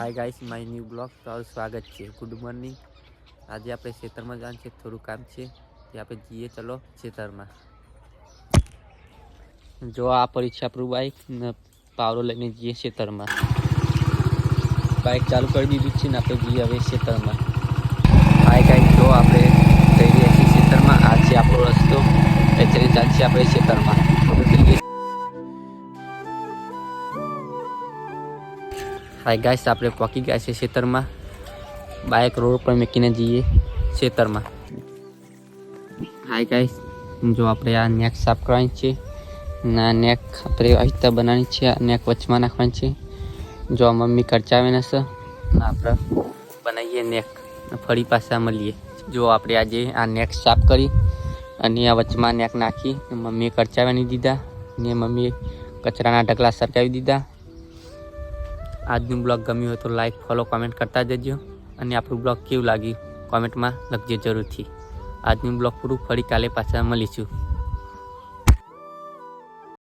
Hi guys my new blog तो स्वागत है। Good morning. आज आप खेतर में जान थोड़ू काम है आप जीए। चलो खेतर में जो आ पड़ी है आपरू बाइक ने पावड़ो लईने जीए खेतर में। बाइक चालू कर दीधुं छे ने आपणे जीए हवे खेतर में। हाय गाइस जो आपणे जई रह्या छीए खेतर में। आ छे आपणो रस्तो चली जाए आपणे खेतर में। हाय गाइस आपणे पहुंची गया छे खेतर में। बाइक रोड पर मूकीने जीए खेतर में। हाय गाइस जो आपणे आ नेक साफ करवानी छे ना नेक आपणे आ रीते बनावनी छे। नेक वचमां नाखवानी छे। जो मम्मी करचावे छे आपणे बनावीए नेक फरी पाछा मळीए। जो आपणे आजे आ नेक साफ करी अने आ वचमां नेक नाखी मम्मीए करचावी दीधा ने मम्मीए कचराना ढगला सरकावी दीधा। આજનું બ્લોગ ગમ્યું હોય તો લાઈક ફોલો કમેન્ટ કરતા જજો અને આપણું બ્લોગ કેવું લાગ્યું કોમેન્ટમાં લખજો જરૂરથી। આજનું બ્લોગ પૂરું, ફરી કાલે પાછા મળીશું।